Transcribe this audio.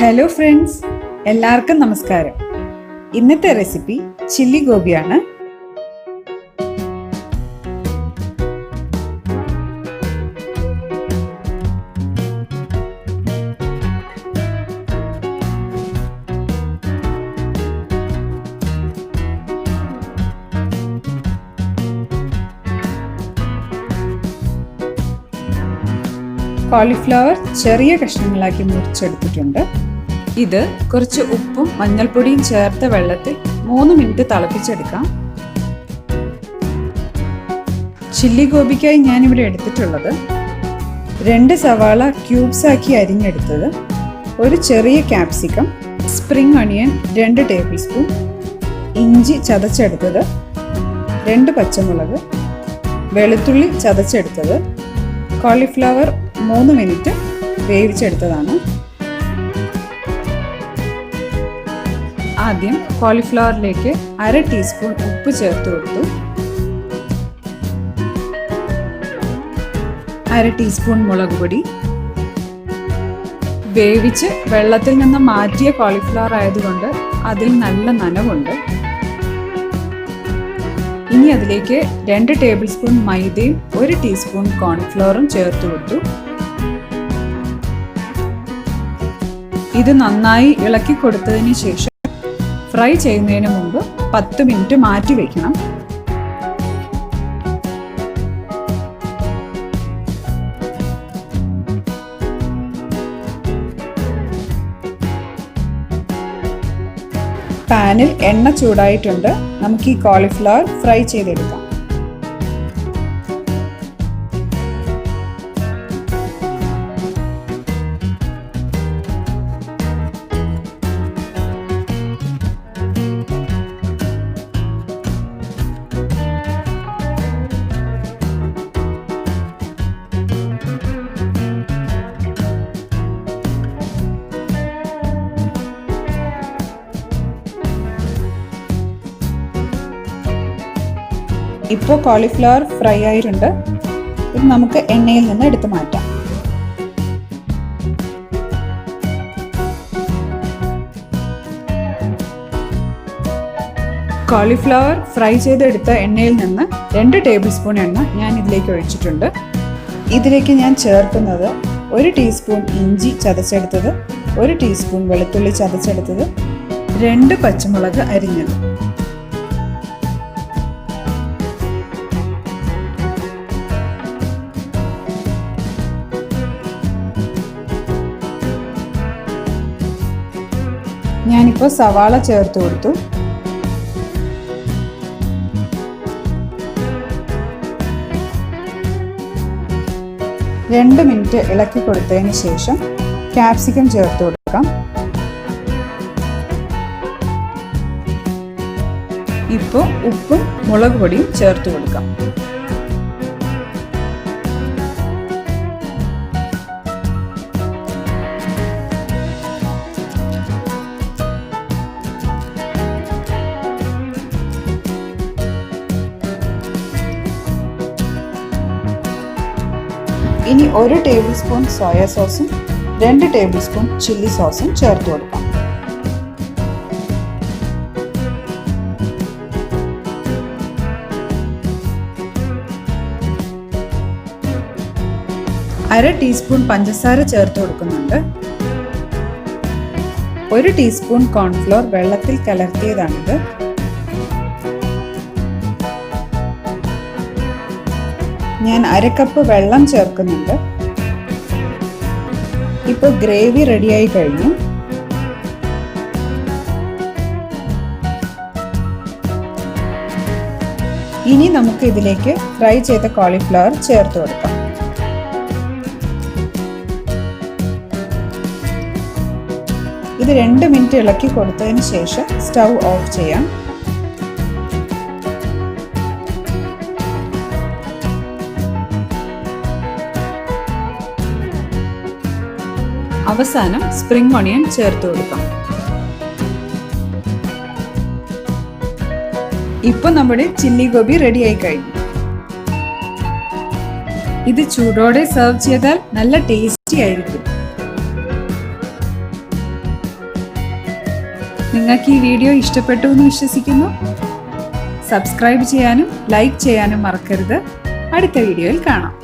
Hello friends, എല്ലാവർക്കും നമസ്കാരം. ഇന്നത്തെ റെസിപ്പി ചില്ലി ഗോപിയാണ്. കോളിഫ്ലവർ ചെറിയ കഷ്ണങ്ങളാക്കി മുറിച്ചെടുത്തിട്ടുണ്ട്. ഇത് കുറച്ച് ഉപ്പും മഞ്ഞൾപ്പൊടിയും ചേർത്ത വെള്ളത്തിൽ 3 മിനിറ്റ് തിളപ്പിച്ചെടുക്കാം. ചില്ലി ഗോപിക്കായി ഞാനിവിടെ എടുത്തിട്ടുള്ളത് 2 സവാള ക്യൂബ്സ് ആക്കി അരിഞ്ഞെടുത്തത്, ഒരു ചെറിയ capsicum, spring onion 2 table spoon, ഇഞ്ചി ചതച്ചെടുത്തത്, 2 പച്ചമുളക്, വെളുത്തുള്ളി ചതച്ചെടുത്തത്, കോളിഫ്ലവർ 3 മിനിറ്റ് വേവിച്ചെടുത്തതാണ്. ആദ്യം കോളിഫ്ലവറിലേക്ക് 1/2 ടീസ്പൂൺ ഉപ്പ് ചേർത്ത് കൊടുത്തു. 1/2 ടീസ്പൂൺ മുളക് പൊടി. വേവിച്ച് വെള്ളത്തിൽ നിന്ന് മാറ്റിയ കോളിഫ്ലവർ ആയതുകൊണ്ട് അതിൽ നല്ല നനവുണ്ട്. ഇനി അതിലേക്ക് 2 ടേബിൾ സ്പൂൺ മൈദയും 1 ടീസ്പൂൺ കോൺഫ്ലവറും ചേർത്ത് കൊടുത്തു. ഇത് നന്നായി ഇളക്കി കൊടുത്തതിന് ശേഷം ഫ്രൈ ചെയ്യുന്നതിന് മുമ്പ് 10 മിനിറ്റ് മാറ്റി വയ്ക്കണം. പാനിൽ എണ്ണ ചൂടായിട്ടുണ്ട്. നമുക്ക് ഈ കോളിഫ്ലവർ ഫ്രൈ ചെയ്തെടുക്കാം. ഇപ്പോൾ കോളിഫ്ലവർ ഫ്രൈ ആയിട്ടുണ്ട്. ഇത് നമുക്ക് എണ്ണയിൽ നിന്ന് എടുത്ത് മാറ്റാം. കോളിഫ്ലവർ ഫ്രൈ ചെയ്തെടുത്ത എണ്ണയിൽ നിന്ന് 2 ടേബിൾ സ്പൂൺ എണ്ണ ഞാൻ ഇതിലേക്ക് ഒഴിച്ചിട്ടുണ്ട്. ഇതിലേക്ക് ഞാൻ ചേർക്കുന്നത് 1 ടീസ്പൂൺ ഇഞ്ചി ചതച്ചെടുത്തത്, 1 ടീസ്പൂൺ വെളുത്തുള്ളി ചതച്ചെടുത്തത്, 2 പച്ചമുളക് അരിഞ്ഞത്. ഞാനിപ്പോൾ സവാള ചേർത്ത് കൊടുത്തു. രണ്ട് മിനിറ്റ് ഇളക്കി കൊടുത്തതിന് ശേഷം ക്യാപ്സിക്കം ചേർത്ത് കൊടുക്കാം. ഇപ്പോൾ ഉപ്പും മുളക് പൊടിയും ചേർത്ത് കൊടുക്കാം. ഇനി 1 ടേബിൾ സ്പൂൺ സോയ സോസും 2 ടേബിൾ സ്പൂൺ ചില്ലി സോസും ചേർത്ത് കൊടുക്കാം. അര ടീസ്പൂൺ പഞ്ചസാര ചേർത്ത് കൊടുക്കുന്നുണ്ട്. 1 ടീസ്പൂൺ കോൺഫ്ലോർ വെള്ളത്തിൽ കലർത്തിയതാണിത്. ഞാൻ 1/2 കപ്പ് വെള്ളം ചേർക്കുന്നുണ്ട്. ഇപ്പോൾ ഗ്രേവി റെഡിയായി കഴിഞ്ഞു. ഇനി നമുക്ക് ഇതിലേക്ക് ഫ്രൈ ചെയ്ത കോളിഫ്ലവർ ചേർത്ത് കൊടുക്കാം. ഇത് 2 മിനിറ്റ് ഇളക്കി കൊടുത്തതിന് ശേഷം സ്റ്റൗ ഓഫ് ചെയ്യാം. അവസാനം സ്പ്രിംഗ് ഒണിയൻ ചേർത്ത് കൊടുക്കാം. ഇപ്പോൾ നമ്മുടെ ചില്ലി ഗോബി റെഡി ആയി കഴിഞ്ഞു. ഇത് ചൂടോടെ സെർവ് ചെയ്താൽ നല്ല ടേസ്റ്റി ആയിരിക്കും. നിങ്ങൾക്ക് ഈ വീഡിയോ ഇഷ്ടപ്പെട്ടു എന്ന് വിശ്വസിക്കുന്നു. സബ്സ്ക്രൈബ് ചെയ്യാനും ലൈക്ക് ചെയ്യാനും മറക്കരുത്. അടുത്ത വീഡിയോയിൽ കാണാം.